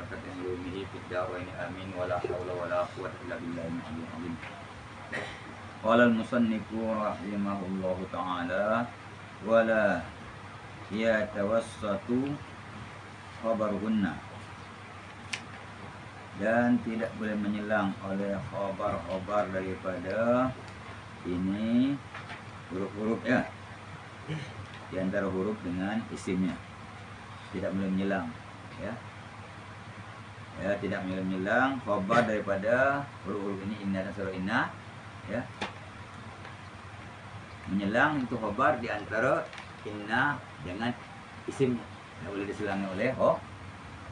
berkat yang lumihi fid daraini amin wala haula wala quwwata illa billahil aliyyil azim. Qala al-musannifu rahimahullahu ta'ala wala yatawassatu khabaruhunna, dan tidak boleh menyelang oleh khabar-khabar daripada ini huruf-huruf ya, di antara huruf dengan isimnya tidak boleh menyelang ya. Ya, tidak boleh menyelang khabar daripada huruf-huruf ini inna dan surah inna ya. Menyelang itu khabar di antara inna dengan isimnya, tidak boleh diselangi oleh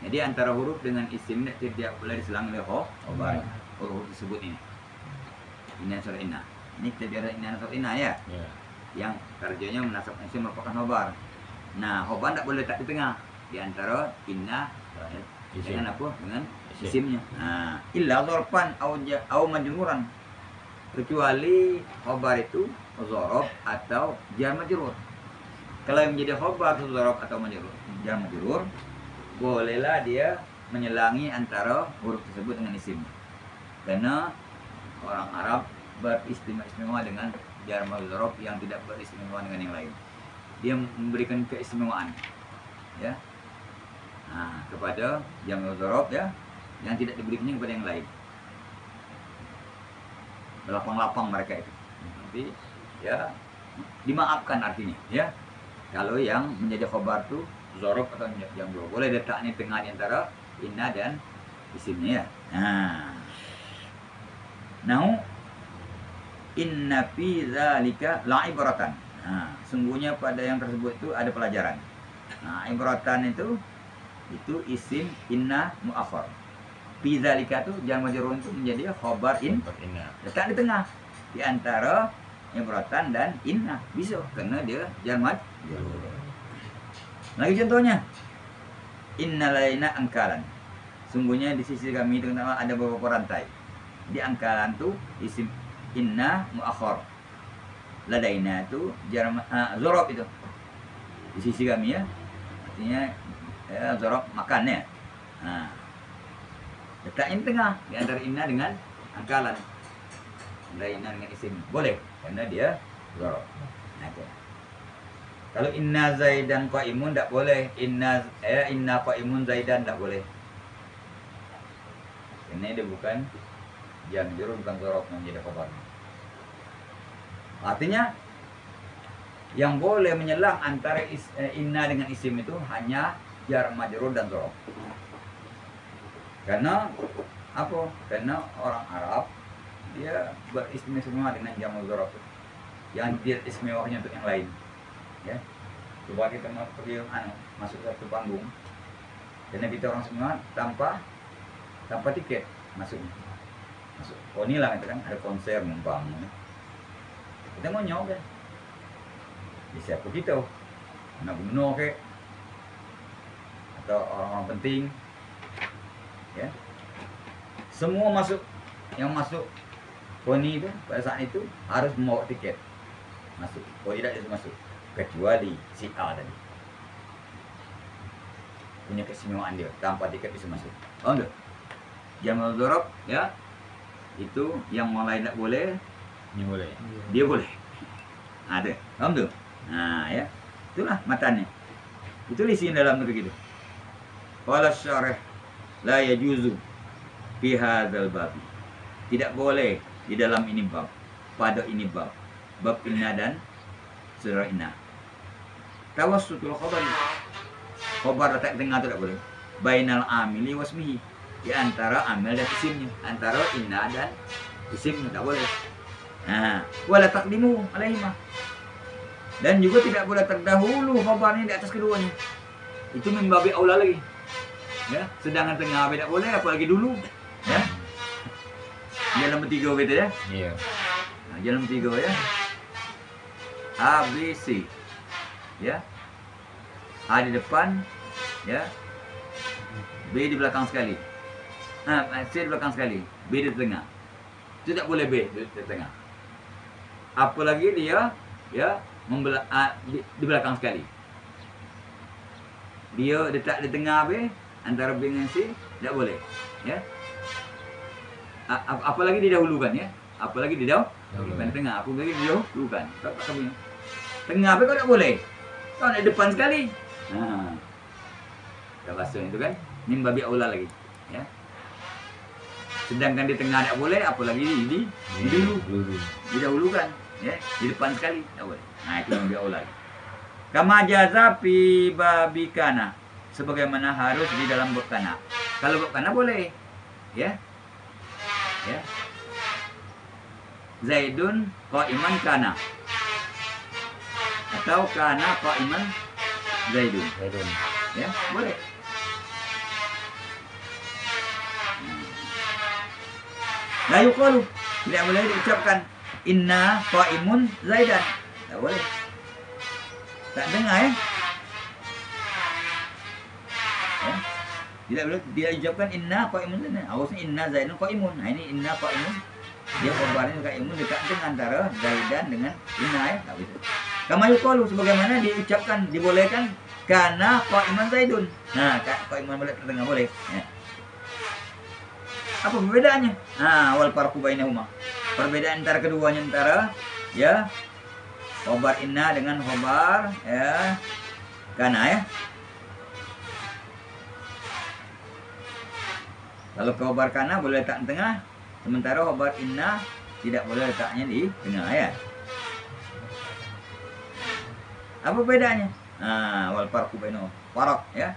jadi antara huruf dengan isim tidak boleh diselangi oleh khabar huruf tersebut ini. Inna surah inna. Ini kita bicara inna surah inna ya. Yang tarjanya menasab isim merupakan khabar. Nah, khabar tidak boleh letak di tengah di antara inna dengan apa? Dengan isimnya. Nah, illa dzarfan au majruran. Kecuali khabar itu dzaraf atau jar majrur. Kalau yang menjadi khabar itu dzaraf atau majrur, jar majrur, bolehlah dia menyelangi antara huruf tersebut dengan isimnya. Karena orang Arab beristimewa dengan jar majrur yang tidak beristimewa dengan yang lain. Dia memberikan keistimewaan ya. Nah, kepada jar majrur ya yang tidak diberikannya kepada yang lain. Lapang-lapang mereka itu. Nanti ya dimaafkan artinya ya. Kalau yang menjadi khabar itu dzaraf atau yang dua boleh letaknya tengah di antara inna dan isimnya ya. Nah, inna fi dzalika la'ibratan. Nah, sungguhnya pada yang tersebut itu ada pelajaran. Nah, ibratan itu isim inna muakhar. Fi dzalika itu jar majrur itu menjadi khabar inna. Letak di tengah di antara ibratan dan inna. Bisa karena dia jar majrur. Lagi contohnya. Innalaina angkalan. Sungguhnya di sisi kami terutama ada beberapa rantai. Di angkalan itu isim inna muakhar. Ladaina itu jar dzaraf itu. Di sisi kami ya. Artinya dzaraf makannya. Nah, letaknya di tengah di antara inna dengan angkalan. Antara inna dengan isim boleh karena dia dzaraf. Nah, itu. Kalau inna zaidan qaimun tidak boleh. Inna qaimun zaidan tidak boleh. Ini dia bukan jar majrur, bukan dzaraf yang menjadi khabar. Artinya yang boleh menyelang antara inna dengan isim itu hanya jar majrur dan dzaraf. Karena apa? Karena orang Arab dia beristimewa dengan jar majrur dzaraf. Yang dia istimewanya untuk yang lain. Ya. Coba kita pergi masuk satu panggung. Karena kita orang semua tanpa tiket masuknya. Masuk. Oh inilah itu kan ada konser mumpamanya. Kita mau nyoba. Di siapa kita? Anak gubernur ke? Atau orang-orang penting? Ya. Semua masuk. Yang masuk poni itu pada saat itu harus membawa tiket masuk. Oh tidak bisa masuk. Kecuali si A tadi punya keistimewaan dia, tanpa tiket bisa masuk. Oh enggak? Jamal dzaraf ya, itu yang orang lain tak boleh, dia boleh. Dia boleh. Ada. Paham tu? Nah ya, itulah matanya. Itu isi dalam tu begitu. Qala syarih la yajuzu fi hadzal bab. Tidak boleh di dalam ini bab, pada ini bab inna dan surah inna. Tawassutul khabar letak tengah itu tidak boleh. Bainal amili wasmihi, di antara amil dan isimnya, antara inna dan isimnya tidak boleh. Nah, wala taqdimu alaihima, dan juga tidak boleh terdahulu khabarnya di atas keduanya. Itu min babi aula lagi. Ya, sedangkan tengah tidak boleh apalagi dulu, ya. Jalan bertiga gitu ya. Iya. Nah, jalan bertiga ya. A, B, C. Ya. A di depan, ya. B di belakang sekali. C di belakang sekali, B di tengah. Itu tidak boleh B di tengah. Apalagi dia ya di belakang sekali. Dia letak di tengah B, antara B dengan C tidak boleh, ya. Apalagi didahulukan, ya. Apalagi didahulukan tengah, apalagi didahulukan. Tengah apa kau tak boleh? Kau nak depan sekali. Nah, dah bahasa itu kan, ini babi aula lagi, ya. Sedangkan di tengah tak boleh, apalagi di didahulukan, ya, di depan sekali tak boleh. Nah, itu babi aula. Kama jaza fi babi kana, sebagaimana harus di dalam bab kana. Kalau bab kana boleh, ya. Ya. Zaidun qa'iman kana. Atau kana qa'iman Zaidun. Ya, boleh. La yuqalu, tidak boleh diucapkan inna qa'imun Zaidan. Tak boleh. Tak dengar, ya. Ya. Tidak boleh dia ucapkan inna qa'imun Zaidan. Harusnya inna Zaidun qa'imun. Nah, ini inna qa'imun. Dia khabarnya qa'imun dekat dengan antara Zaidan dengan inna, ya. Tak bisa. Kama yuqalu, sebagaimana diucapkan, dibolehkan kana qa'iman Zaidun. Nah, qa'iman boleh terdengar, boleh. Ya. Apa perbedaannya? Nah, wal farqu bainahuma. Perbedaan antara keduanya antara, ya, khobar inna dengan khobar, ya, kana, ya. Kalau khobar kana boleh letak di tengah, sementara khobar inna tidak boleh letaknya di tengah, ya. Apa bedanya? Nah, wal farqu bainahuma. Farq, ya.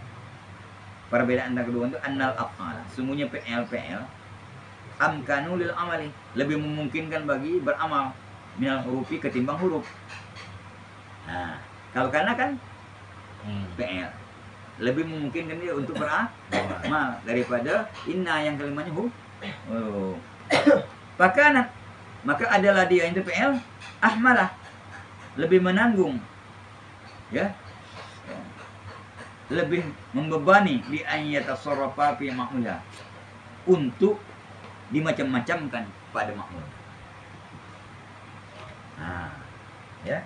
Perbedaan antara kedua itu annal af'al. Sungguhnya PL amkanu lil amali, lebih memungkinkan bagi beramal minal hurufi ketimbang huruf. Nah, kalau karena kan PL lebih memungkinkan dia untuk beramal daripada inna yang kalimanya maka adalah dia itu PL ahmalah, lebih menanggung, ya, lebih membebani di ayyatasarrafa fi ma'mulha, untuk dimacam-macamkan pada makmul. Nah, ya.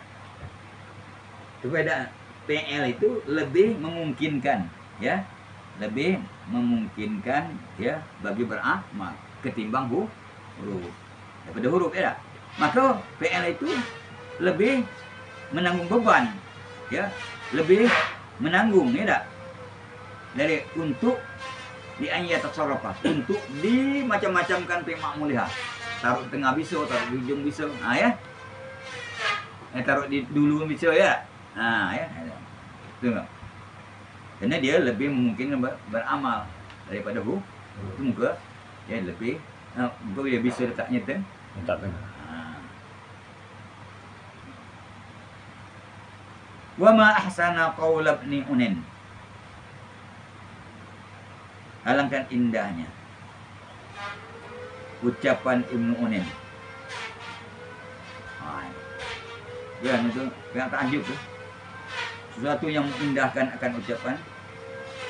Perbedaan PL itu lebih memungkinkan, ya, lebih memungkinkan, ya, bagi beramal ketimbang huruf. Daripada huruf, ya. Maka PL itu lebih menanggung beban, ya, lebih menanggung, ya tak? Dari untuk di ayat tasarrufah, untuk dimacam-macamkan fi ma'muliha. Taruh tengah bisa, taruh di ujung bisa. Nah, ya. Taruh di dulu bisa, ya. Nah, ya. Tengok. Karena dia lebih memungkinkan beramal daripada itu muka, ya, lebih muka dia bisa letaknya tengah. Wa ma ahsana qaula ibni Unin. Alangkah indahnya ucapan Ibnu Unin. Ya, itu yang takjub tuh. Sesuatu yang mengindahkan akan ucapan,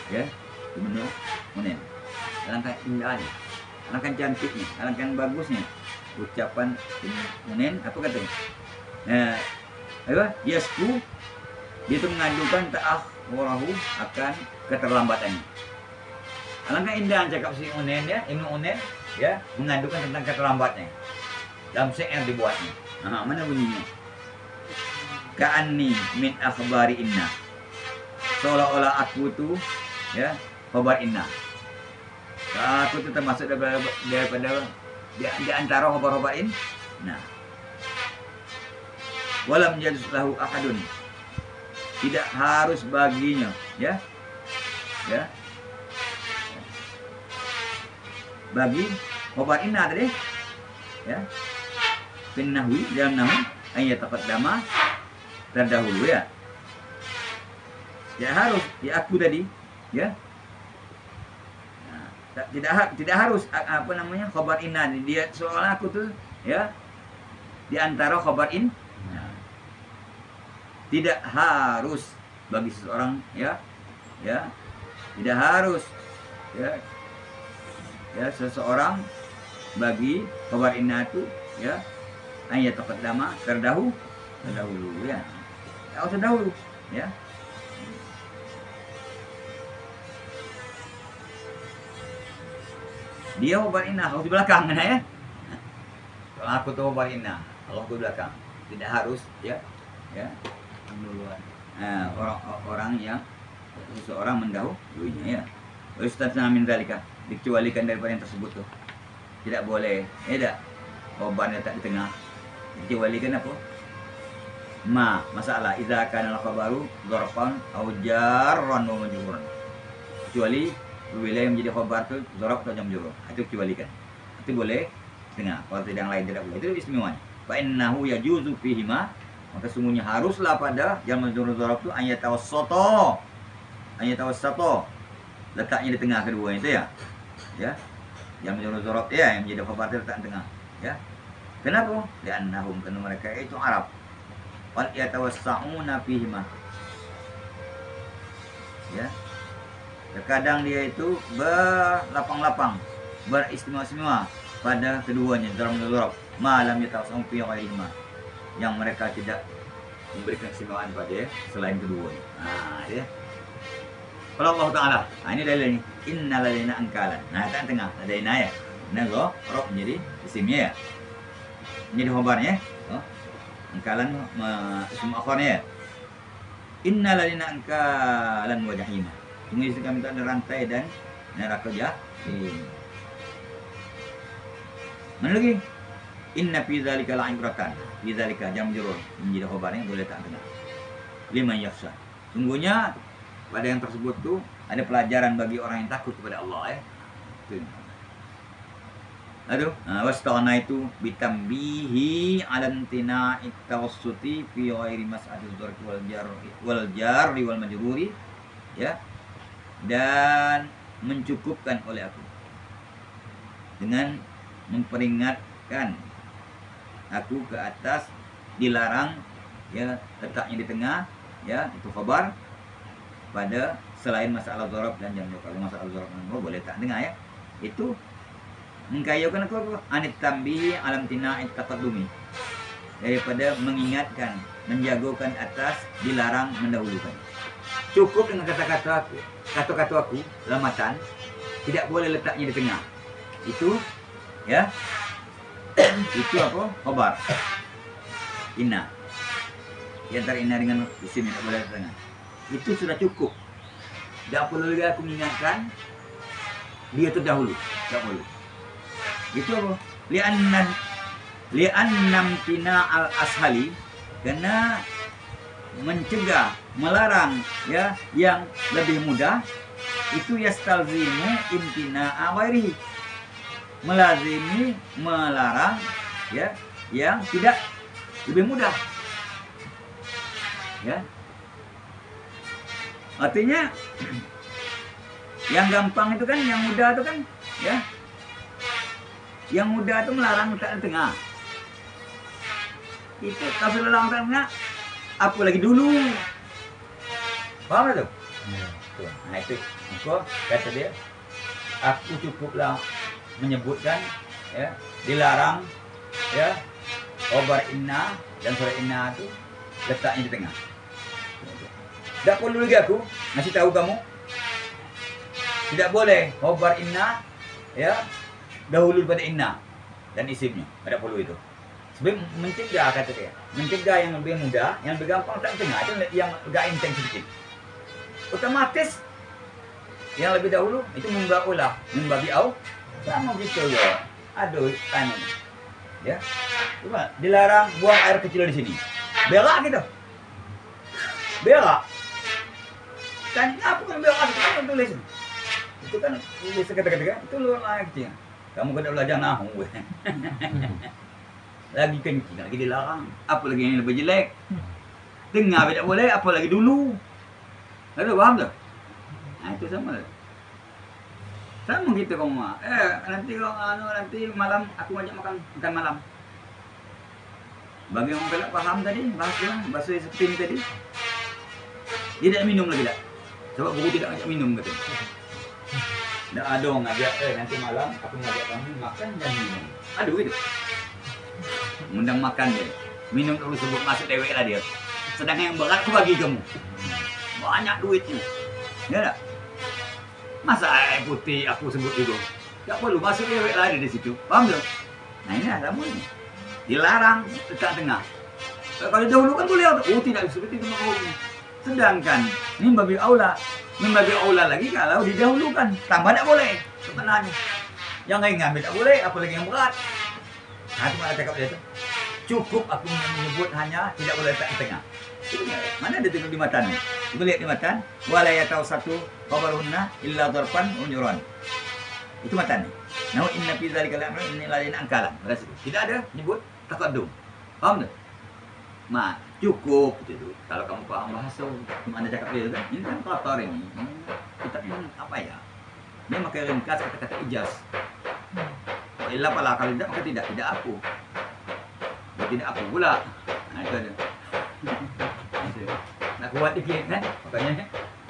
ya, Ibnu Unin. Alangkah indahnya, alangkah cantiknya, alangkah bagusnya ucapan Ibnu Unin. Apa katanya? Yasku, dia itu mengajukan ta'akhurahu, akan keterlambatannya. Alangkah indah cakap si Unin, ya, Ibnu Unin, ya, mengadukan tentang keterlambatnya dalam syair dibuatnya. Nah, mana bunyinya? Ka'anni min akhbari inna, seolah-olah aku tuh, ya, khabar inna. Aku tuh termasuk daripada di antara khabar-khabar in. Nah, walam yajuz lahu ahadun, tidak harus baginya, ya, ya, bagi khobar inna tadi, ya, fin nahwi, dalam nahwi ayat taqaddama, terdahulu, ya. Tidak harus, ya, aku tadi, ya. Nah, tidak harus apa namanya khobar inna, dia seolah aku tuh, ya, di antara khobar in. Nah, tidak harus bagi seseorang, ya, ya, tidak harus, ya, seseorang bagi khabar inna itu, ya, ayat taqaddama, terdahulu, ya. Terdahulu, ya. Dia khobar inna, harus di belakang kan ya. Kalau aku tahu khobar inna, Allah di belakang. Tidak harus ya. Ya. Nah, orang yang seseorang mendahulunya ya. Ustadzna min dzalika, dikecualikan daripada yang tersebut tuh. Tidak boleh, ya tak? Khobar letak di tengah. Dikecualikan apa? Masalah idza kana al-khabaru dzarfan aw jarran wa majruran. Kecuali wilayah yang menjadi khabar itu dzarf atau majrur. Itu kecualikan. Itu boleh tengah. Kalau tidak yang lain tidak boleh. Itu istimewanya. Fa innahu yajuzu fihi ma, maka sungguhnya haruslah pada yang majrur dzarf itu ayatawassato. Letaknya di tengah kedua itu ya. Ya. Yang majrur dzarf ya, yang menjadi khabar itu letak di tengah, ya. Kenapa? Li'annahum, karena mereka itu Arab. Wal yatawassa'una fihima. Ya. Terkadang dia itu berlapang-lapang, beristimewa-istimewa pada keduanya dalam dzarf. Malam yatawassa'u fi ghairihima. Yang mereka tidak memberikan keistimewaan pada selain keduanya. Nah, ya. Kalau Allah Ta'ala, nah ini dalilnya. Innal ladzina angkalan. Nah, tak tengah ada inaya. Nah, dzarf menjadi isimnya ya. Menjadi khabarnya. Angkalan isim akharnya ya. Innal ladzina angkalan wa jahima. Sungguh kami tak ada rantai dan neraka jahim. Mana lagi? Inna fi dzalika la'ibratan. Fi dzalika jam jurur menjadi khabarnya boleh tak tengah. Liman yakhsha. Sungguhnya pada yang tersebut tuh ada pelajaran bagi orang yang takut kepada Allah ya. Itu. Aduh, wastana itu bitambihi alantina ittawassuti fi ghairi mas'adil dzarf wal jarri wal majruri ya, dan mencukupkan oleh aku dengan memperingatkan aku ke atas dilarang ya letaknya di tengah ya, itu khabar pada selain masalah dzarf dan jam. Kalau masalah dzarf boleh tak tengah ya, itu mengkayakan aku anit tambi alam tina'it taqaddumi, daripada mengingatkan, menjagokan atas, dilarang mendahulukan. Cukup dengan kata-kata aku lamatan, tidak boleh letaknya di tengah. Itu ya, itu apa? Khabar inna. Di antara inna dengan isim tidak boleh di tengah. Itu sudah cukup. Tidak perlu lagi aku mengingatkan dia terdahulu, tidak boleh. Itu apa? Li'annam tina al-ashali, karena mencegah, melarang ya yang lebih mudah itu yastalzimu imtina awairihi, melazimi melarang ya yang tidak lebih mudah ya. Artinya yang gampang itu kan, yang mudah itu kan ya. Yang mudah itu melarang letak di tengah. Itu kalau sudah larang letak di tengah, apa lagi dulu? Paham itu? Nah itu, kata dia, aku cukuplah menyebutkan ya, dilarang ya, khabar inna dan surah inna itu letaknya di tengah. Tidak perlu lagi aku ngasih tahu kamu, tidak boleh khabar inna ya dahulu pada inna dan isimnya, ada perlu itu. Sebab mencegah, kata dia, mencegah yang lebih mudah, yang lebih gampang tak tengah, itu yang agak intens sedikit. Otomatis yang lebih dahulu itu membawa membabi au sama gitu ya. Aduh, anu ya, coba dilarang buang air kecil di sini, berak gitu, berak. Dan apa kan berak itu kan tulis, itu kan tulis kata-kata itu luar air kecil. Kamu kena belajar nahu. Lagi kencing, lagi dilarang. Apa lagi yang lebih jelek? Tengah tidak boleh, apa lagi dulu? Ada paham tak? Nah itu sama. Sama gitu kamu mah. Nanti kalau nanti malam aku ngajak makan malam. Bagi orang tidak paham tadi, bahasa seperti ini tadi. Dia tidak minum lagi tak? Sebab guru tidak ngajak minum katanya. Nggak ada orang ngajak, nanti malam aku ngajak kamu makan dan minum. Aduh itu. Undang makan dia. Minum terus sebut masuk dewek lah dia. Sedangkan yang berat aku bagi kamu. Banyak duitnya. Ya tak? Masa air putih aku sebut itu. Tak perlu masuk lewat lari di situ. Paham tak? Nah ini ada ini. Dilarang dekat tengah. Kalau dahulu kan boleh. Oh tidak seperti itu makhluknya. Sedangkan ini membabi aula lagi kalau didahulukan. Tambah tak boleh sebenarnya. Yang lain ngambil tak boleh, apalagi yang berat. Nah itu mana cakap dia tu. Cukup aku menyebut hanya tidak boleh letak di tengah. Mana ada tengok di matan? Kita lihat di matan. Wala yatau satu qabarunna illa darpan unyuran. Itu matan. Nahu inna fi dzalika la'amran inni la'ina angkalan. Tidak ada nyebut taqaddum. Paham tak? Mak, cukup itu. Kalau kamu paham bahasa, mana cakap dia kan? Ini kan kotor ini. Kita apa ya? Dia pakai ringkas kata-kata ijaz. Ilah pala kalau tidak maka tidak aku. Tidak aku pula. Nah itu ada. Nak kuat dikit kan? Makanya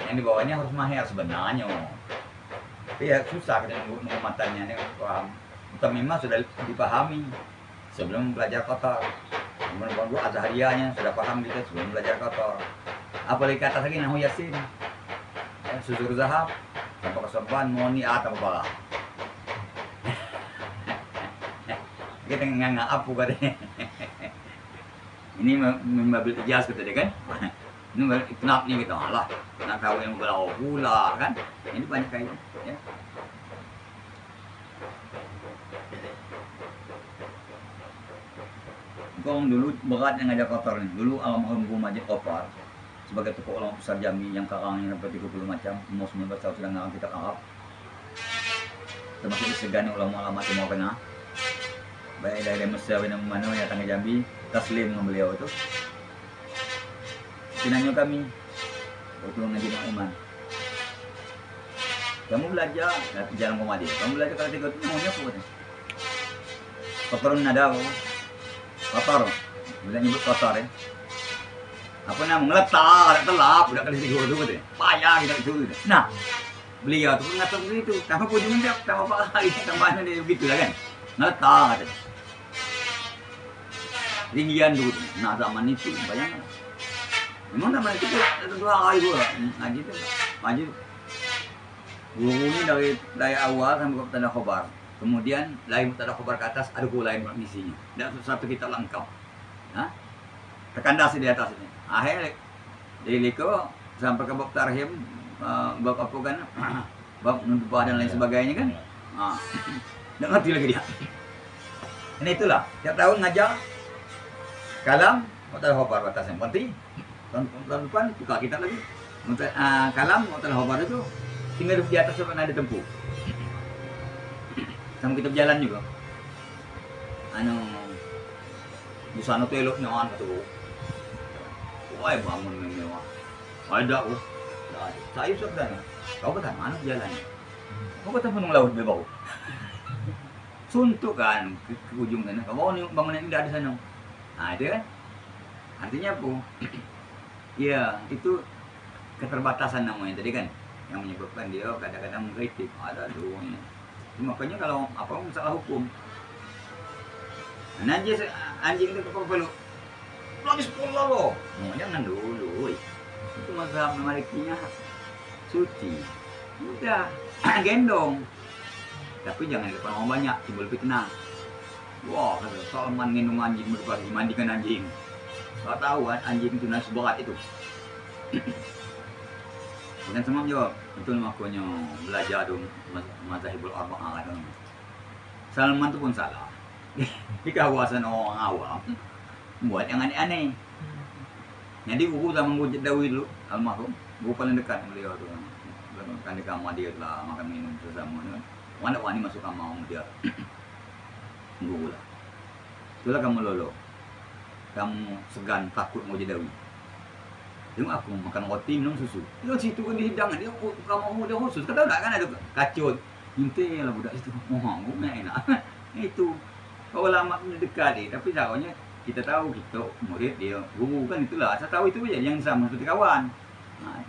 yang di bawahnya harus mahir sebenarnya. Tapi ya susah kita mengumatannya ni paham. Bukan memang sudah dipahami sebelum belajar kotor. Kemudian azhariyahnya sudah paham kita sebelum belajar kotor. Apalagi kata lagi nahu yasin. Ya, susur zahab, tanpa kesopan, moni atau bala. Kita nggak apa katanya. Ini membabil ijaz kata dia kan. Ini kenapa ni kita Allah nak tahu yang belau pula kan. Ini banyak kaya ya. Kau dulu berat yang ngajak kotor ni. Dulu almarhum Guru Majid Qafar sebagai tokoh ulama besar Jambi yang karangnya sampai 30 macam, umur 19 tahun sudah ngarang kitab Arab. Termasuk disegani ulama-ulama Timur Tengah. Baik dari Mesir dan mana yang datang ke Jambi, taslim dengan beliau itu. Tinanya kami, waktu ngaji dengan Iman. Kamu belajar di Jalan Komadi. Kamu belajar kalau 3 itu maunya apa? Kotorun nada, kotor. Bila nyebut kotor ya. Apa nama ngeletak, telap, udah kali 3 itu betul. Payah kita itu. Nah, beliau tu pun ngatur begitu. Tanpa kunjungan dia, tanpa apa lagi, tambahnya dia begitu lah kan. Ngeletak kata. Tinggian dulu. Nah zaman itu bayangkan. Memang zaman itu tentu hari pula ngaji tu. Ngaji guru ni dari awal sampai ke Mubtada Khobar. Kemudian lain Mubtada Khobar ke atas ada guru lain mengisinya. Dan satu kitab lengkap. Hah? Terkandas di atas ini. Akhir dari liko sampai ke bab tarhim, bab apa kan? Bab nutbah dan lain sebagainya kan. Tak ngerti lagi dia. Ini itulah, tiap tahun ngajar kalam, Mubtada Khobar atas yang penting. Tahun depan buka kitab lagi. Kalam Mubtada Khobar itu tinggal di atas sampai ada tempuh. Sama kitab jalan juga. Busana tu elok nyawan tu. Wah bangun mewah. Ada oh. Saya sudah. Kau kata mana jalannya? Kau kata penuh laut berbau. Suntuk kan ke ujung sana. Kau bangunan indah di sana. Nah itu kan. Artinya apa? Ya itu keterbatasan namanya tadi kan. Yang menyebabkan dia kadang-kadang mengkritik. Ada doanya. Makanya kalau apa masalah hukum. Najis anjing itu kau perlu. Lagi 10 loh. Oh, jangan dulu. Itu mazhab Malikinya suci. Udah gendong. Tapi jangan di depan orang banyak, timbul fitnah. Wah, Salman gendong anjing berpagi mandikan anjing. Kau tahu kan anjing itu nasi berat itu. Bukan semua jawab. Betul makanya belajar dong mazhabul arba'ah kan. Salman itu pun salah. Di kawasan orang awam buat yang aneh-aneh. Jadi guru zaman guru Jadawi dulu almarhum, guru paling dekat beliau tu kan di kamar dia lah makan minum bersama kan. Mana wani masuk kamar dia guru lah. Itulah kamu lolo. Kamu segan takut mau Jadawi. Tengok aku makan roti minum susu. Dia situ kan di hidangan dia kamu dia khusus. Kau tahu tak kan ada kacau. Intilah budak situ. Mohon guru enak. Itu kau lama dekat dia, tapi caranya kita tahu kita murid dia, guru kan itulah. Saya tahu itu aja yang sama seperti kawan. Nah,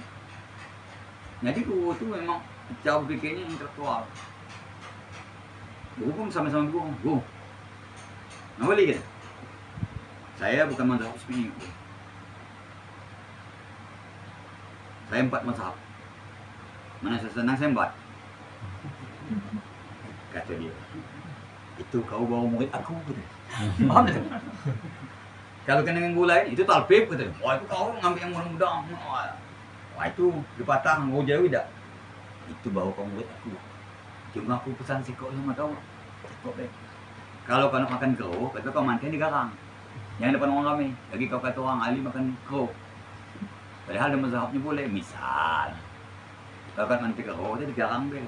jadi guru itu memang cara berfikirnya intelektual. Guru pun sama-sama guru. Nah boleh gitu. Saya bukan mazhab Husni. Saya 4 mazhab. Mana saya senang saya 4. kata dia. Itu kau bawa murid aku gitu. Paham tak? Kalau kena dengan gula itu talpib gitu. Wah itu kau ngambil yang muda-muda. Wah itu dipatang mau jauh tidak? Itu bawa kau murid aku. Cuma aku pesan si kau sama kau. Kalau kau nak makan kau, kata kau makan di garang. Yang depan orang kami. Lagi kau kata orang ahli makan kau. Padahal ada mazhabnya boleh. Misal. Kau kan nanti kau dia di garang deh.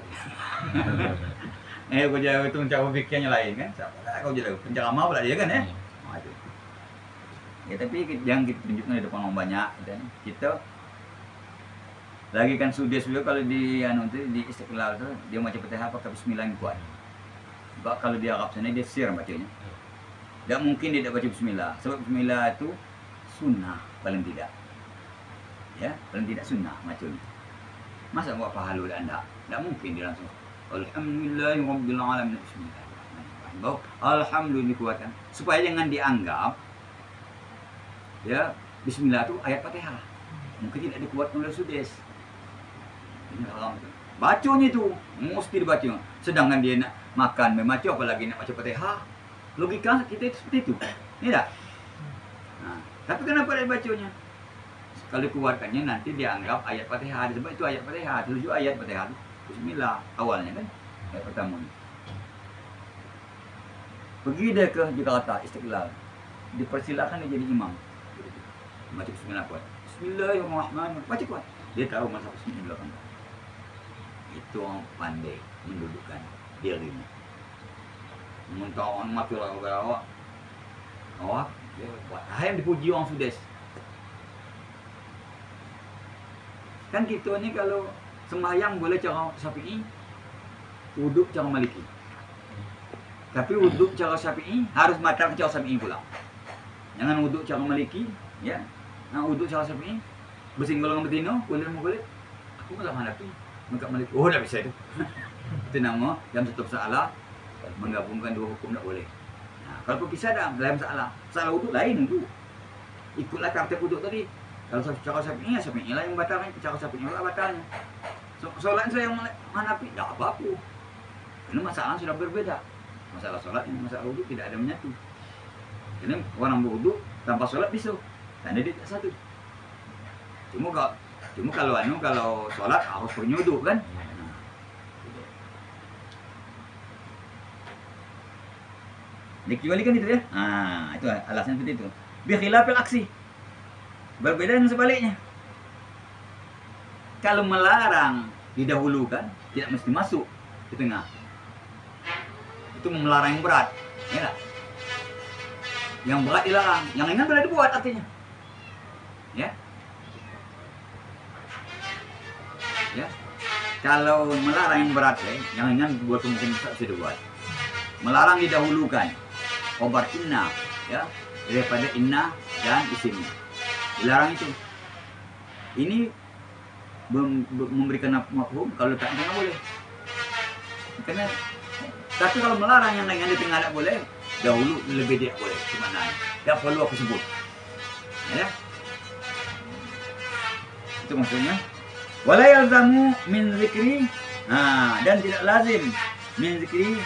Kau jauh itu mencapai fikirnya lain kan? Siapa kau jauh penceramah pula dia kan ya? Itu. Ya tapi jangan kita tunjukkan di depan orang banyak. Dan kita lagi kan sudah kalau di di Istiqlal tu dia macam Fatihah pakai bismillah yang kuat. Sebab kalau di Arab sana dia sir bacanya. Tak mungkin dia tak baca bismillah. Sebab bismillah itu sunnah paling tidak. Ya, paling tidak sunnah macamnya. Masa buat pahala anda? Tak mungkin dia langsung Alhamdulillahirabbil alamin bismillahirrahmanirrahim. Bawa alhamdulillah dikuatkan supaya jangan dianggap ya bismillah itu ayat Fatihah. Mungkin tidak dikuatkan oleh Sudes. Ini haram itu. Bacanya itu mesti dibaca. Sedangkan dia nak makan membaca apalagi nak baca Fatihah. Logika kita itu seperti itu. Ini tak? Nah, tapi kenapa dia bacanya? Kalau dikuatkannya nanti dianggap ayat Fatihah. Sebab itu ayat Fatihah. 7 ayat Fatihah. Bismillah awalnya kan ayat pertama. Pergi dia ke Jakarta Istiqlal, dipersilakan dia jadi imam. Baca bismillah kuat. Bismillahirrahmanirrahim. Baca kuat. Dia tahu masa bismillah kan. Itu orang pandai mendudukkan dirinya. Mentawan mati lah awak. Awak dia buat. Yang dipuji orang Sudes. Kan kita ni kalau sembahyang boleh cara Syafi'i, wuduk cara Maliki. Tapi wuduk cara Syafi'i harus batal cara Syafi'i pula. Jangan wuduk cara Maliki, ya. Nah, wuduk cara Syafi'i, bersih golongan betina, kulit kulit. Aku malah Hanafi, mengkat Maliki. Oh, tak bisa itu. Itu nama dalam satu masalah menggabungkan dua hukum tak boleh. Nah, kalau berpisah dalam masalah, masalah wuduk lain tu. Ikutlah tertib wuduk tadi. Kalau cara Syafi'i, Syafi'i lah yang batalkan, cara Syafi'i lah batalnya. Solat saya yang Hanafi, tak apa-apa. Kerana masalah sudah berbeda. Masalah solat dan masalah wuduk tidak ada menyatu. Kerana orang berwuduk tanpa solat bisa. Tanda dia tak satu. Cuma kalau solat harus penyuduk kan. Dikecuali kan itu ya. Itu alasan seperti itu. Bi khilafil aksi. Berbeda dengan sebaliknya. Kalau melarang didahulukan, tidak mesti masuk di tengah. Itu melarang yang berat, ya tak? Yang berat dilarang, yang ringan boleh dibuat artinya. Ya. Ya. Kalau melarang yang berat, yang ringan buat mungkin bisa dibuat. Melarang didahulukan. Khobar inna, ya, daripada inna dan isimnya. Dilarang itu. Ini memberikan mafhum kalau tak tengah boleh. Karena tapi kalau melarang yang lain di tengah tak boleh, dahulu lebih dia boleh. Gimana? Tak perlu aku sebut. Ya. Itu maksudnya. Wala yalzamu min zikri. Dan tidak lazim min zikri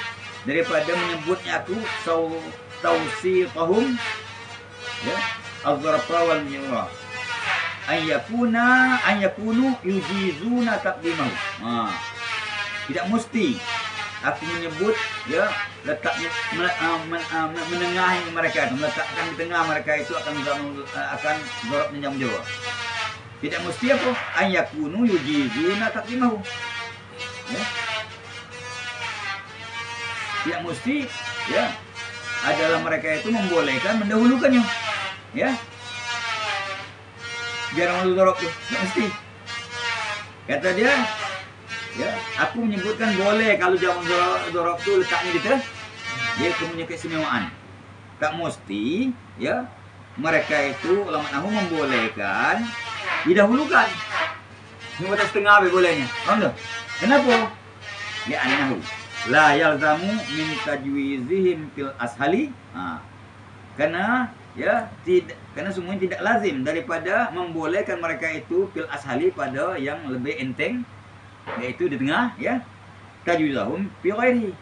daripada menyebutnya aku tawsiqahum, ya, az-zarfa wal nyura. Ayakunu yujizuna taqdimahu. Tidak mesti aku menyebut, ya, letaknya menengahi mereka, meletakkan di tengah mereka itu akan zarabnya jam jawa. Tidak mesti apa? Ayakunu yujizuna taqdimahu. Ya. Tidak mesti, ya, adalah mereka itu membolehkan mendahulukannya. Ya. Biar orang dorok tu, tak mesti. Kata dia, ya, aku menyebutkan boleh kalau jamak dorok tu letaknya gitu. Dia punya keistimewaan. Tak mesti, ya, mereka itu ulama nahwu membolehkan didahulukan. Ini batas setengah bolehnya. Faham tak? Kenapa? Dia nahwu. La yalzamu min tajwizihim fil ashali. Karena, ya, karena semuanya tidak lazim daripada membolehkan mereka itu fil ashali pada yang lebih enteng, yaitu di tengah, ya, tajwizahum fi ghairi.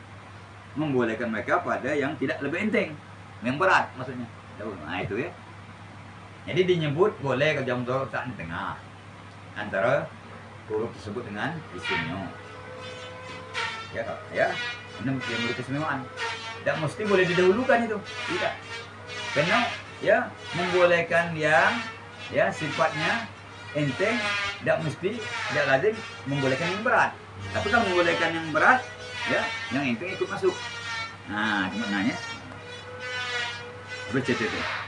membolehkan mereka pada yang tidak lebih enteng, yang berat maksudnya. Nah itu ya. Jadi dinyebut boleh kalau jam dorok tak di tengah antara huruf tersebut dengan isimnya. Ya, ini yang menurut keistimewaan. Tidak mesti boleh didahulukan itu, tidak. Karena ya membolehkan yang ya sifatnya enteng, tidak mesti, tidak lazim membolehkan yang berat. Tapi kalau membolehkan yang berat, ya yang enteng ikut masuk. Nah, itu maknanya. Baca itu.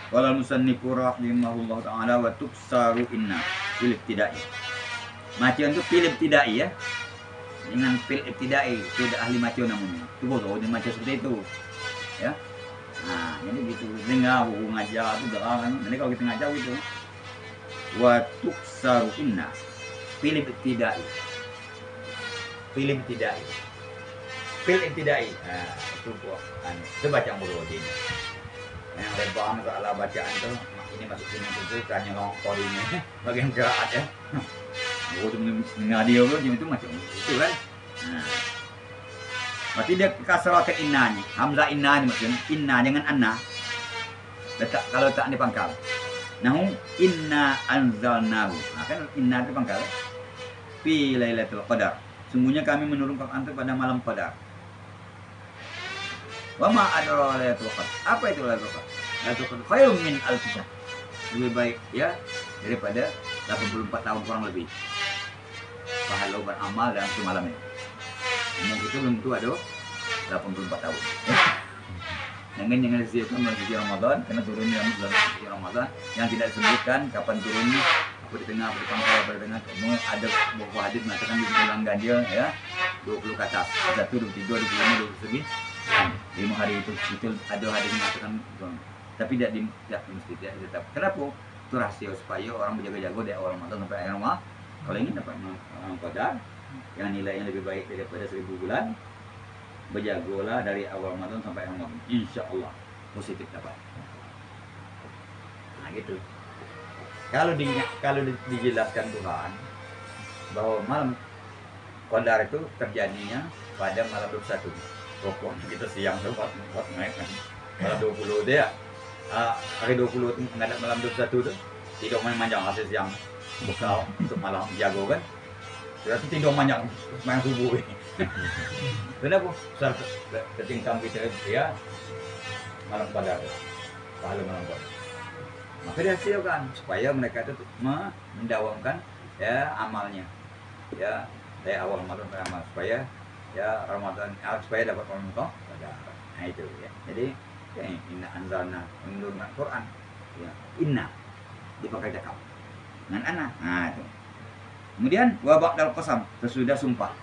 Qala musannifu rahimahullah ta'ala wa tuksaru inna fil ibtidai. Macam itu fil ibtidai ya. Dengan fil ibtidai, itu udah ahli macam namanya. Itu bodoh, dia macam seperti itu. Ya. Nah, jadi gitu. Dengar buku ngajar itu dah kan. Nanti kalau kita ngajar gitu. Wa tuksaru inna fil ibtidai. Fil ibtidai. Fil ibtidai. Nah, itu buat itu baca bodoh ini. Yang lebar masalah bacaan itu ini masuk sini itu tanya longkor ini bagian keraat ya. Oh cuma ngadio itu macam itu kan. Nah, berarti dia kasrah ke inna ni, hamzah inna ni maksudnya inna dengan anna. Letak kalau tak di pangkal. Nahu inna anzalnahu. Nah, kan inna di pangkal. Fi lailatul qadar. Sungguhnya kami menurunkan antum pada malam qadar. Wa ma adra lailatul qadar. Apa itu lailatul qadar? Lailatul qadar khairun min alf syahr. Lebih baik ya daripada 84 tahun kurang lebih. Pahala beramal dalam semalam ini. Mungkin itu belum tentu ada 84 tahun. Jangan siapkan bulan suci Ramadan karena turunnya dalam bulan suci Ramadan yang tidak disebutkan kapan turunnya, apa di tengah, apa di pangkal, apa di tengah. Semua ada beberapa hadis mengatakan di bulan ganjil ya 20 ke atas, 1, 23, 25, 29. 5 hari itu ada hadis mengatakan tapi tidak mesti tidak tetap. Kenapa? Itu rahasia supaya orang berjaga-jaga dari awal Ramadan sampai akhir Ramadan. Kalau ingin dapat qadar yang nilainya lebih baik daripada 1000 bulan, berjagalah dari awal Ramadan sampai akhir Ramadan. Insya-Allah positif dapat. Nah gitu. Kalau dijelaskan Tuhan bahwa malam qadar itu terjadinya pada malam 21. Pokoknya kita siang tuh buat naik kan. Malam 20 dia. Hari 20 itu menghadap malam 21 tuh. Tidur manjang hasil siang. Bekal untuk malam jago kan. Terus tidur manjang malam subuh. Kenapa? Besar ketingkam kita ya malam qadar. Pahala malam qadar. Maka dihasilkan supaya mereka itu mendawamkan ya amalnya. Ya dari awal Ramadan sampai amal supaya ya Ramadan supaya dapat Ramadan. Nah itu ya. Jadi ya, inna anzalna menurunkan Quran. Ya, inna dipakai cakap dengan anak. Nah itu. Kemudian wa ba'dal qasam sesudah sumpah.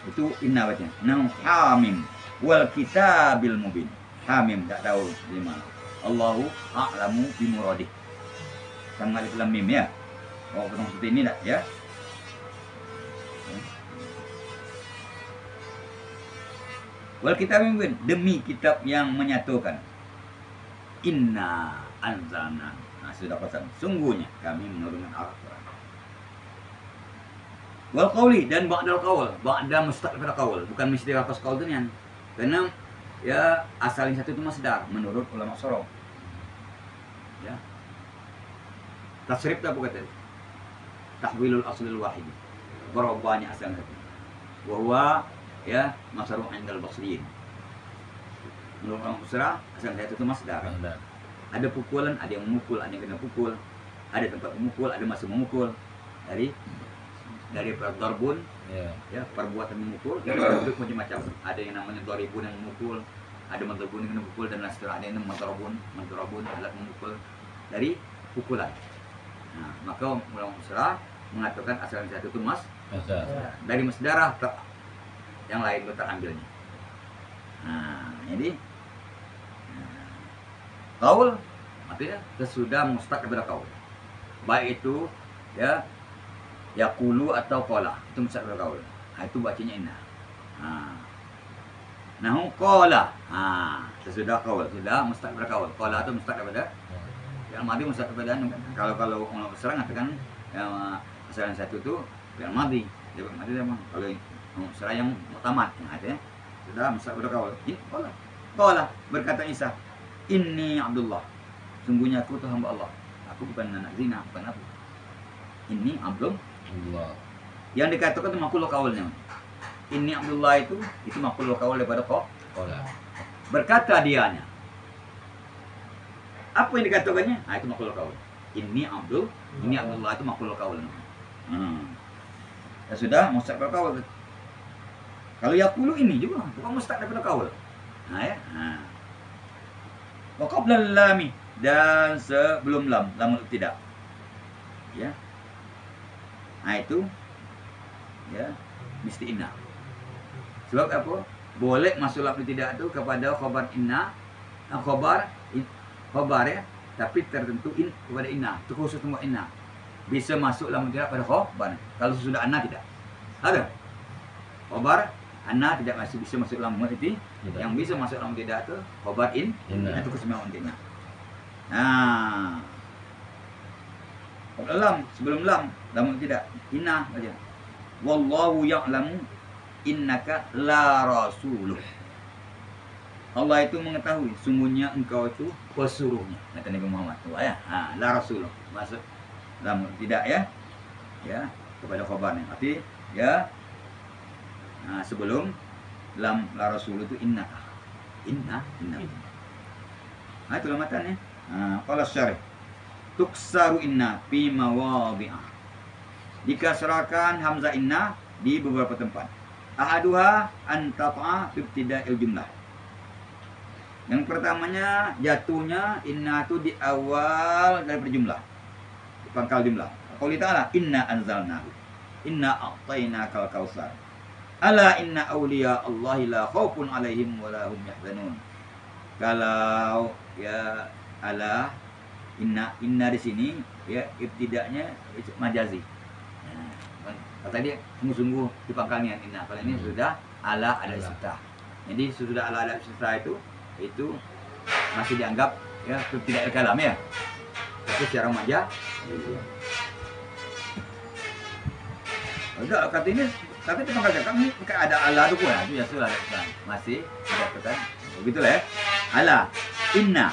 Itu inna bacanya. Nah hamim wal kitabil mubin. Hamim tak tahu di mana. Allahu a'lamu bi muradih. Sama alif lam mim ya. Oh, potong seperti ini tak ya? Wal kitab mubin demi kitab yang menyatukan. Inna anzalna. Nah, sudah pasang. Sungguhnya kami menurunkan Al-Qur'an. Wal qauli dan ba'dal qaul, ba'da mustaq pada qaul, bukan mesti lafaz qaul itu kan. Karena ya asal yang satu itu masdar menurut ulama sorof. Ya. Tasrif apa kata? Tahwilul aslil wahid. Berubahnya asal satu. Bahwa ya masruh indal basriyin. Menurut orang Busra asal satu itu masdar. Ada pukulan, ada yang memukul, ada yang kena pukul, ada tempat memukul, ada masa memukul. Dari darbun ya perbuatan memukul itu macam-macam. Ada yang namanya daribun yang memukul, ada madrubun yang memukul dan seterusnya. Ada yang madrubun alat memukul dari pukulan. Nah, maka ulama Busra mengatakan asal satu itu dari masdarah yang lain itu terambilnya. Nah, jadi qaul artinya sesudah mustaq daripada qaul. Baik itu ya yaqulu atau qala, itu mustaq daripada qaul. Nah, itu bacanya inna. Nahu qala. Sesudah qaul, sudah mustaq daripada qaul. Qala itu mustaq daripada yang madi mustaq daripada kalau ulama besar mengatakan asal satu itu yang madi. Dia madi memang kalau ulama besar yang mutamat artinya sudah masa berkaul. Ini qala berkata Isa, inni Abdullah. Sungguhnya aku tu hamba Allah. Aku bukan anak zina, bukan apa. Ini Abdullah. Yang dikatakan itu makhluk kaulnya. Ini Abdullah itu makhluk kaul daripada qala. Berkata dianya. Apa yang dikatakannya? Itu makhluk kaul. Ini Abdullah itu makhluk kaul. Ya sudah, mustaq berkaul. Kalau yaqulu ini juga bukan mustaq daripada kaul. Ya. Wa qabla lami, dan sebelum lam tidak. Ya. Itu ya mesti inna. Sebab apa? Boleh masuk lam tidak itu kepada khabar inna, khabar ya, tapi tertentu kepada inna. Itu khusus untuk inna. Bisa masuk lam tidak pada khabar. Kalau sudah anna tidak. Ada. Khabar anna tidak masih bisa masuk lam itu. Yang bisa masuk lam tidak itu khabar inna. Itu kesemuanya inna. Nah. Lam sebelum lam tidak inna saja. Wallahu ya'lamu innaka la rasuluh. Allah itu mengetahui sungguhnya engkau itu pesuruhnya, kata Nabi Muhammad. Ya, la rasuluh. Masuk lam tidak ya. Ya, kepada khabarnya. Arti ya. Sebelum lam la rasuluh itu innaka. Inna. Itu lamatannya. Qala syarih. Tuksaru inna fi mawadhi'ah. Dikasrakan hamzah inna di beberapa tempat. Ahaduha an taqa'a fi ibtida'il jumlah. Yang pertamanya jatuhnya inna itu di awal dari jumlah. Di pangkal jumlah. Qauli ta'ala inna anzalnahu. Inna a'tainakal kautsar. Ala inna awliya Allahi la khaufun 'alaihim wa la hum yahzanun. Kalau ya ala inna di sini ya ibtida'nya majazi. Kata dia sungguh-sungguh di pangkalnya inna. Kalau ini sudah ala ada istiftah. Jadi sudah ala ada istiftah itu masih dianggap ya tidak kalam ya. Tapi secara majaz. Udah kata ini tapi di pangkal cakap ini ada ala itu pun itu ya sudah ada masih dikatakan begitulah ya. Ala inna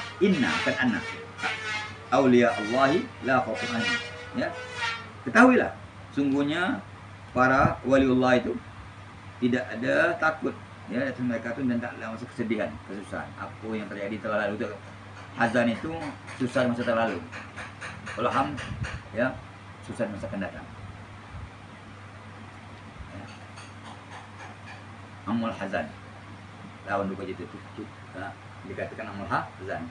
kan anna. Auliya Allahi la khaufun 'alaihim. Ya. Ketahuilah sungguhnya para waliullah itu tidak ada takut ya atas mereka itu dan tak ada masa kesedihan, kesusahan. Apa yang terjadi telah lalu itu hazan itu susah masa terlalu. Kalau ham ya susah masa akan datang. Ya. Amul hazan. Lawan duka itu dikatakan amul hazan.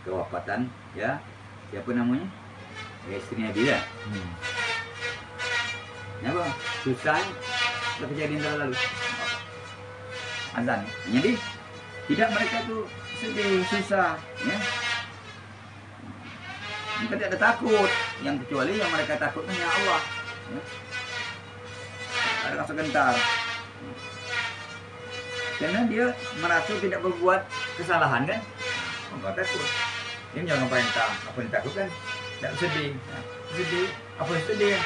Kewafatan ya. Siapa namanya? Ya, istrinya dia. Apa? Susah kejadian telah lalu. Azan. Jadi tidak mereka tu sedih, susah, ya. Mereka tidak ada takut, yang kecuali yang mereka takut hanya Allah. Ya. Ada rasa gentar. Karena dia merasa tidak berbuat kesalahan kan? Enggak takut. Dia jangan perintah, apa yang ditakutkan? Tidak sedih. Sedih, apa yang sedih?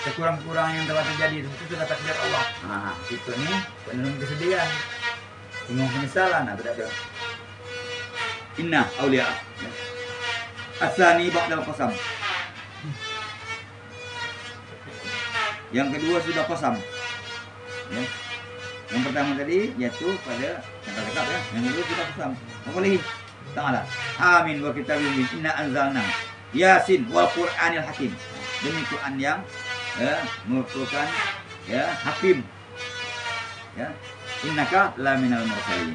Kekurang-kurang yang telah terjadi itu sudah takdir Allah. Itu nih penuh kesedihan, penuh penyesalan. Tidak ada. Inna auliya. Asani ba'dal qasam. Yang kedua sudah qasam. Ya. Yang pertama tadi jatuh pada yang cakap ya. Yang kedua sudah qasam. Apalagi Ta'ala. Amin wa kitabim inna anzalna. Yasin wal Qur'anil Hakim. Demi Quran yang merupakan ya hakim ya innaka la minal mursalin.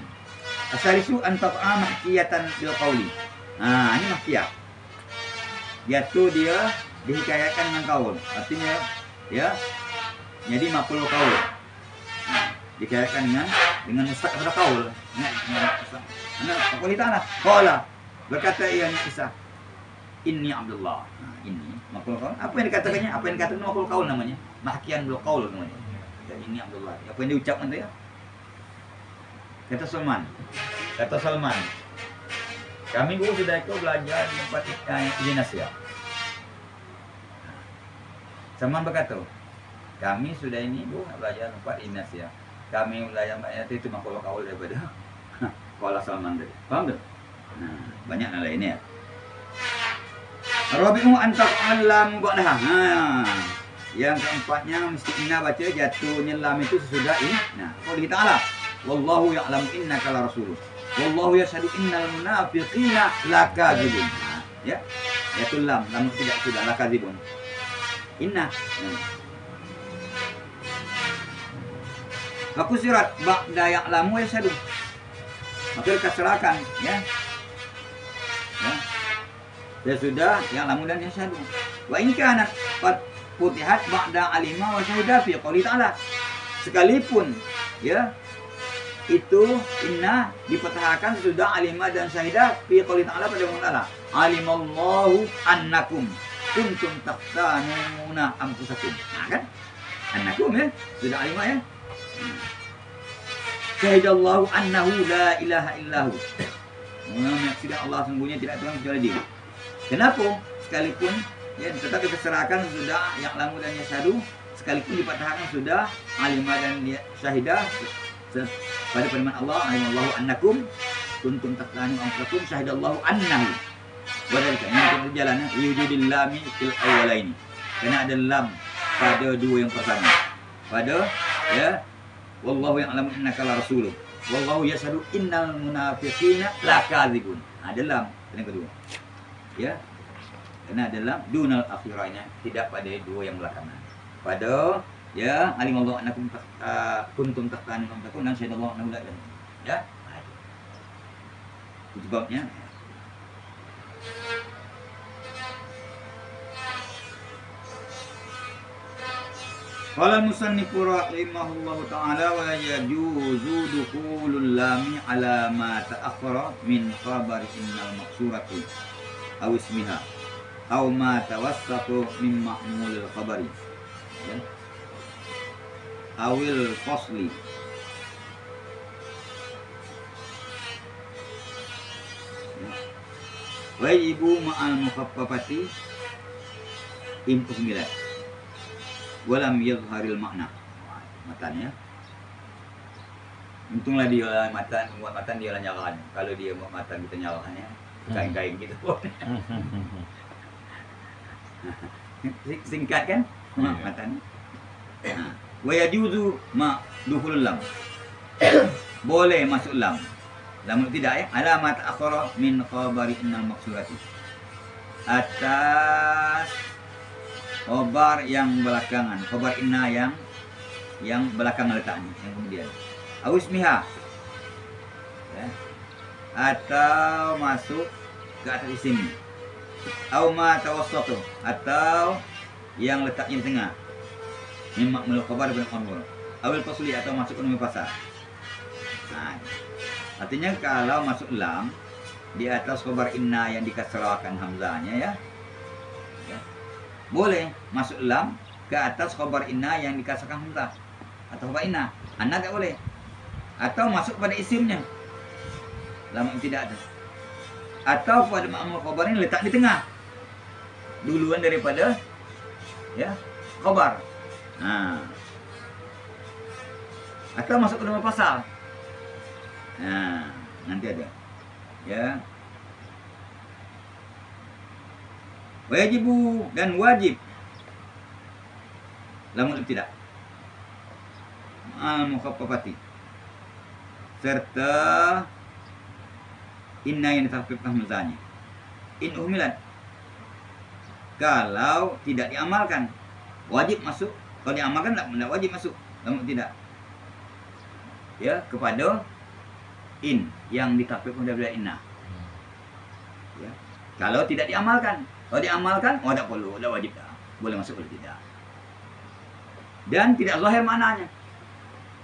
Asalisu an taf'a mahkiyatan bil qauli. Ini mahkiyah yaitu dia dihikayatkan dengan kaul, artinya ya jadi maqul kaul dihikayatkan dengan mustaq pada kaul. Nah qala qala berkata ia Isa inni Abdullah. Ini maqul qaul. Apa yang dikatakannya? Apa yang dikatakan maqul qaul namanya? Mahkiyan bil qaul namanya. Dan ini Abdullah. Apa yang diucapkan itu ya? Kata Salman. Kami guru sudah belajar di tempat Indonesia. Salman berkata, kami sudah ini belajar tempat Indonesia. kami layan ayat itu makalah kaul daripada Qala Salman tadi. Paham tak? Nah, banyak yang lainnya. Rabi'u antaqal lam ba'daha. Yang keempatnya mesti inna baca jatuhnya lam itu sesudah ini. Nah, qaul ta'ala, wallahu ya'lam innaka la rasul. Wallahu yashhadu innal munafiqina lakadzibun. Nah, ya. Jatuh lam tidak sudah lakadzibun. Inna. Aku surat ba'da ya'lamu yashhadu. Maka dikasrakan ya. Ya sudah yang lamu dan yang syahdu. Wa in kana qad futihat ba'da alima wa syahida fi qouli ta'ala. Sekalipun ya itu inna dipatahkan sudah alima dan syahida fi qouli ta'ala pada Allah Ta'ala. Alimallahu annakum kuntum taqtanuna anfusakum. Nah kan? Annakum ya, sudah alima ya. Syahidallahu annahu la ilaha illahu. Menyaksikan Allah sungguhnya tidak Tuhan kecuali Dia. Kenapa? Sekalipun ya tetap diserahkan sudah yang lamu dan yashadu, sekalipun dipatahkan sudah alimah dan syahidah pada firman Allah, alimallahu annakum kuntum taqtanu anfusakum syahidallahu annahu. Wadalika ini jalannya wujudil lami fil awwalaini. Karena ada lam pada dua yang pertama. Pada ya wallahu ya'lamu innaka la rasuluh. Wallahu yashhadu innal munafiqina lakadzibun. Ada lam yang kedua. Ya. Karena dalam dunal akhirahnya tidak pada dua yang belakangan. Pada ya alimallahu annakum kuntum taqtanu anfusakum dan syahidallahu annahu la ilaha illallah. Ya. Itu sebabnya. Qala al-musannifu rahimahullahu ta'ala wa yajuzu dukhulul lami ala ma ta'akhkhara min khabari innal maqsurati aw ismiha aw ma tawassatu min ma'mulil khabari ya awil fasli wa ibu ma'al mukhaffafati impuh walam yadhharil makna. Matanya. Untunglah dia matan, buat matan dia lah nyalakan. Kalau dia buat matan kita nyalakannya kain-kain gitu. Singkat kan? Matan. Wa yajuzu ma dukhulul lam. Boleh masuk lam. Lam tidak ya? Alamat akhara min khabari innal maqsurati. Atas khobar yang belakangan, khobar inna yang belakang letaknya, yang kemudian. Awismiha, ya. Atau masuk ke atas isim. Auma tawassatu, atau yang letaknya di tengah. Mimma mul khobar bin amr. Awil fasli atau masuk ke nomor pasal. Nah, artinya kalau masuk lam di atas khobar inna yang dikasrahkan hamzahnya ya. Boleh masuk lam ke atas khabar inna yang dikasarkan hamzah atau khabar inna. Anna tak boleh. Atau masuk pada isimnya. Lam tidak ada. Atau pada ma'mul khabar ini letak di tengah. Duluan daripada ya khabar. Nah. Atau masuk ke dalam pasal. Nah, nanti ada. Ya. Wajibu dan wajib lamun tidak al mukhaffafati serta inna yang ditahqiqkan hamzahnya in umilat kalau tidak diamalkan wajib masuk, kalau diamalkan tidak wajib masuk lamun tidak ya kepada in yang ditahqiqkan dari inna ya kalau tidak diamalkan. Kalau diamalkan, tak perlu, tak wajib dah. Boleh masuk, boleh tidak. Dan tidak zahir maknanya.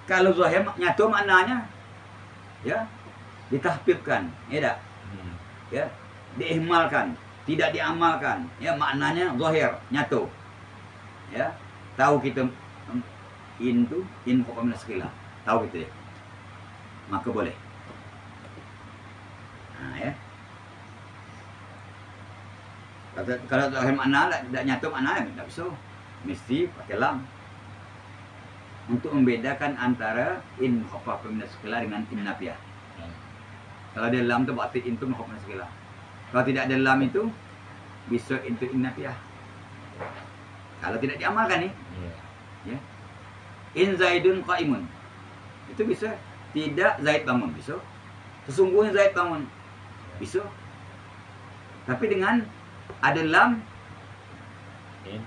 Kalau zahir nyata maknanya, ya, ditahqiqkan, ya tak? Ya, diihmalkan, tidak diamalkan, ya maknanya zahir, nyata. Ya, tahu kita in kok kami sekilah, tahu kita ya. Maka boleh. Nah, ya. Kalau zahir makna tidak nyata makna tak bisa. Mesti pakai lam. untuk membedakan antara in mukhafafah min as-saqilah dengan in nafiyah. Kalau ada lam tu berarti in tu mukhafafah min as-saqilah. Kalau tidak ada lam itu bisa itu in nafiyah. Kalau tidak diamalkan ni, ya. In Zaidun qa'imun. Itu bisa tidak Zaid bangun, bisa. Sesungguhnya Zaid bangun, bisa. Tapi dengan ada lam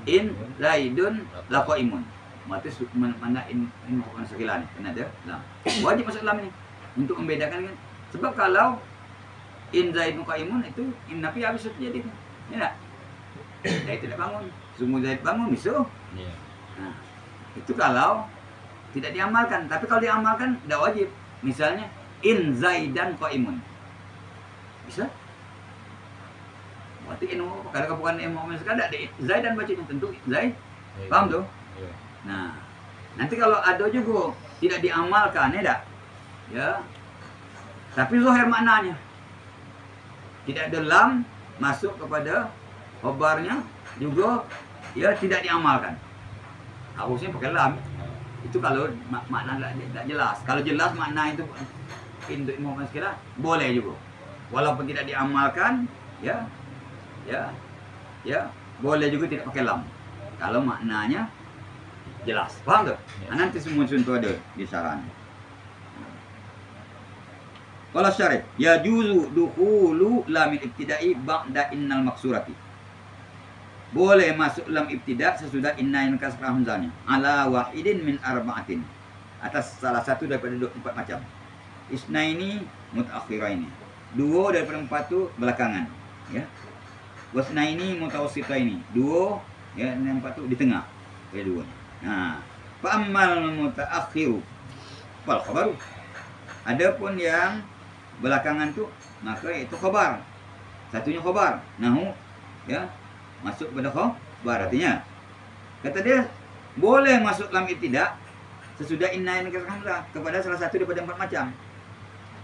in Zaidun la qa'imun. Berarti mana in mukhafafah min as-saqilah ni kena ada lam. Wajib masuk lam ni untuk membedakan kan. Sebab kalau in Zaidun qa'imun itu in nafiyah bisa terjadi. Ya tak? Zaid tidak bangun. Sungguh Zaid bangun bisa. Nah, itu kalau tidak diamalkan. Tapi kalau diamalkan tidak wajib. Misalnya in Zaidan qa'imun. Bisa? Berarti in kalau bukan in mukhafafah sekali ada Zaidan bacanya tentu Zaid. Paham tu? Nah, nanti kalau ada juga tidak diamalkan ya tak? Ya. Tapi zahir maknanya. Tidak ada lam masuk kepada khabarnya juga ya tidak diamalkan. Harusnya pakai lam. Itu kalau makna tak jelas. Kalau jelas makna itu untuk mukhafafah sekali boleh juga. Walaupun tidak diamalkan, ya boleh juga tidak pakai lam. Kalau maknanya jelas. Faham tak? Nanti semua contoh ada di saran. Qala syarih, yajuzu dukhulu lam ibtida'i ba'da innal maksurati. Boleh masuk lam ibtida' sesudah inna yang kasrah hamzahnya. Ala wahidin min arba'atin. Atas salah satu daripada 4 macam. Isnaini mutaakhiraini. 2 daripada 4 tu belakangan, ya. Wasnaini mutawassitaini. 2 ya, yang 4 tu di tengah. Ya, 2. Nah, fa ammal mutaakhiru fal khabaru. Adapun yang belakangan tu maka itu khabar. Satunya khabar. Nahu ya masuk pada khabar artinya. Kata dia boleh masuk lam ibtida sesudah inna yang kasrah hamzah kepada salah satu daripada 4 macam.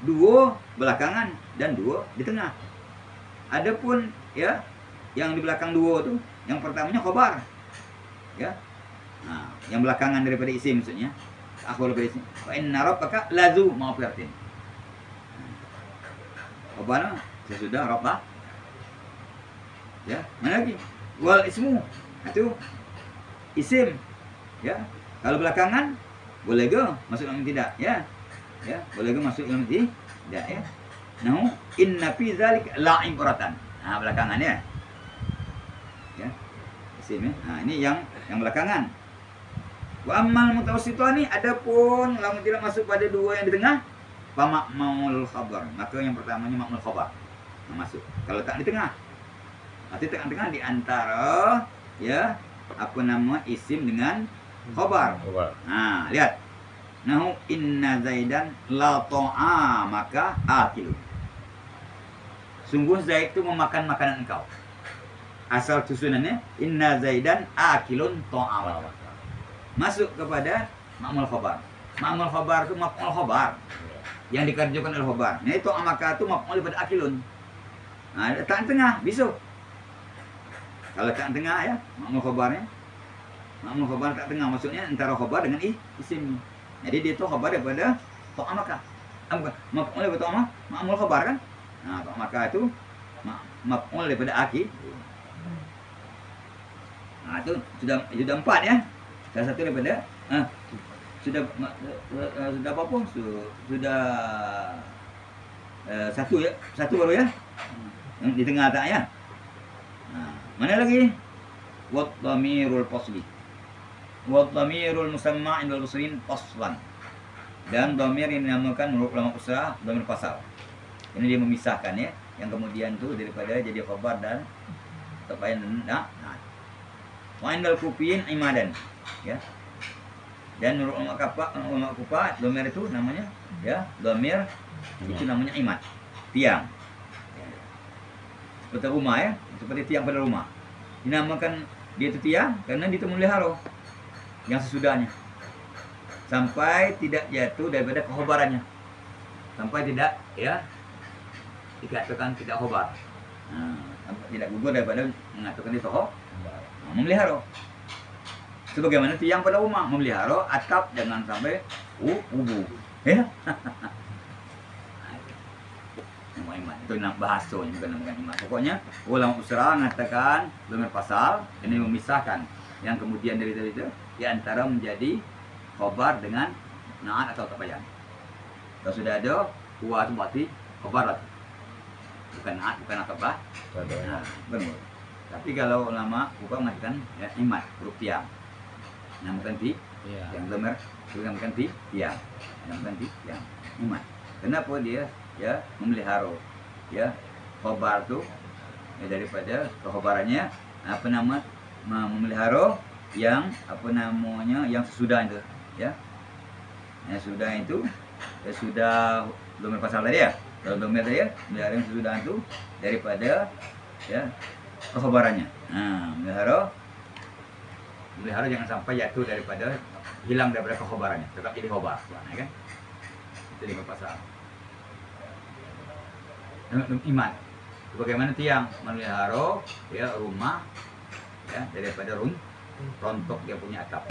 2 belakangan dan 2 di tengah. Adapun ya yang di belakang 2 tu yang pertamanya khabar. Ya. Nah, yang belakangan daripada isim maksudnya. Akhir daripada isim. Fa inna rabbaka lazu maghfiratin. Apa sesudah rabbah. Ya, mana lagi? Wal ismu. Itu isim. Ya. Kalau belakangan boleh ke masuk dalam tidak? Ya. Ya, boleh ke masuk dalam tidak ya. Nahu inna fi zalika la'ibratan. Nah, belakangan ya. Ya. Isim ya. Nah, ini yang belakangan. Wa ammal mutawassitani adapun lamun tidak masuk pada 2 yang di tengah fa ma'mul khabar. Maka yang pertamanya ma'mul khabar. Nah, masuk. Kalau tak di tengah. Berarti tengah-tengah di antara ya apa nama isim dengan khabar. Nah, lihat. Nahu inna Zaidan la ta'a maka akilu. Sungguh Zaid itu memakan makanan engkau. Asal susunannya inna Zaidan akilun ta'a. Masuk kepada ma'mul khabar. Ma'mul khabar itu maf'ul khabar yang dikerjakan oleh khabar. Nah, itu amaka itu maf'ul daripada akilun. Nah, tak tengah bisa. Kalau tak tengah ya, ma'mul khabarnya. Ma'mul khabar tak tengah maksudnya antara khabar dengan isim. Jadi dia itu khabar daripada ta'amaka. Bukan, maf'ul daripada ta'amah, ma'mul khabar kan? Nah, ta'amaka itu maf'ul daripada aki. Nah, itu sudah 4 ya. Salah satu daripada sudah apa pun sudah satu ya, satu baru ya. Di tengah tak ya. Nah, mana lagi? Wa dhamirul fasli. Wa dhamirul musamma' indal muslimin faslan. Dan dhamir yang dinamakan menurut ulama usaha dhamir fasal. Ini dia memisahkan ya, yang kemudian tu daripada jadi khabar dan tabayan nah. Wa indal kufiyin imadan. Ya. Dan menurut ulama Kufah dhamir itu namanya ya, dhamir itu namanya imad, tiang. Seperti rumah ya, seperti tiang pada rumah. Dinamakan dia itu tiang karena dia itu memelihara yang sesudahnya. Sampai tidak jatuh daripada kekhabarannya. Sampai tidak ya dikatakan tidak khabar. Nah, sampai tidak gugur daripada mengatakan itu khabar. Memelihara. Sebagaimana tiang pada rumah memelihara atap jangan sampai ubu. Ya. Iman. Itu nak bahasanya bukan iman. Pokoknya ulama usra mengatakan dalam pasal ini memisahkan yang kemudian dari itu di antara menjadi khobar dengan naat atau tabayan. Kalau sudah ada kuat berarti khobar lagi. Bukan naat, bukan akabah. Nah, benar. Tapi kalau ulama bukan mengatakan ya, iman, huruf tiang. Namakan ti, yang lemar, namakan ti, tiang. Namakan ti, tiang. Iman. Kenapa dia ya memelihara ya khobar tu ya, daripada kekhobarannya apa nama memelihara yang apa namanya yang sesudah itu ya. Yang sudah itu ya sudah domir pasal tadi ya. Kalau domir tadi ya memelihara yang sesudah itu daripada ya kekhobarannya. Nah, memelihara jangan sampai jatuh daripada hilang daripada kekhobarannya, tetap jadi khobar, kan? Itu di pasal. Iman. Bagaimana tiang memelihara ya rumah ya daripada rontok dia punya atap.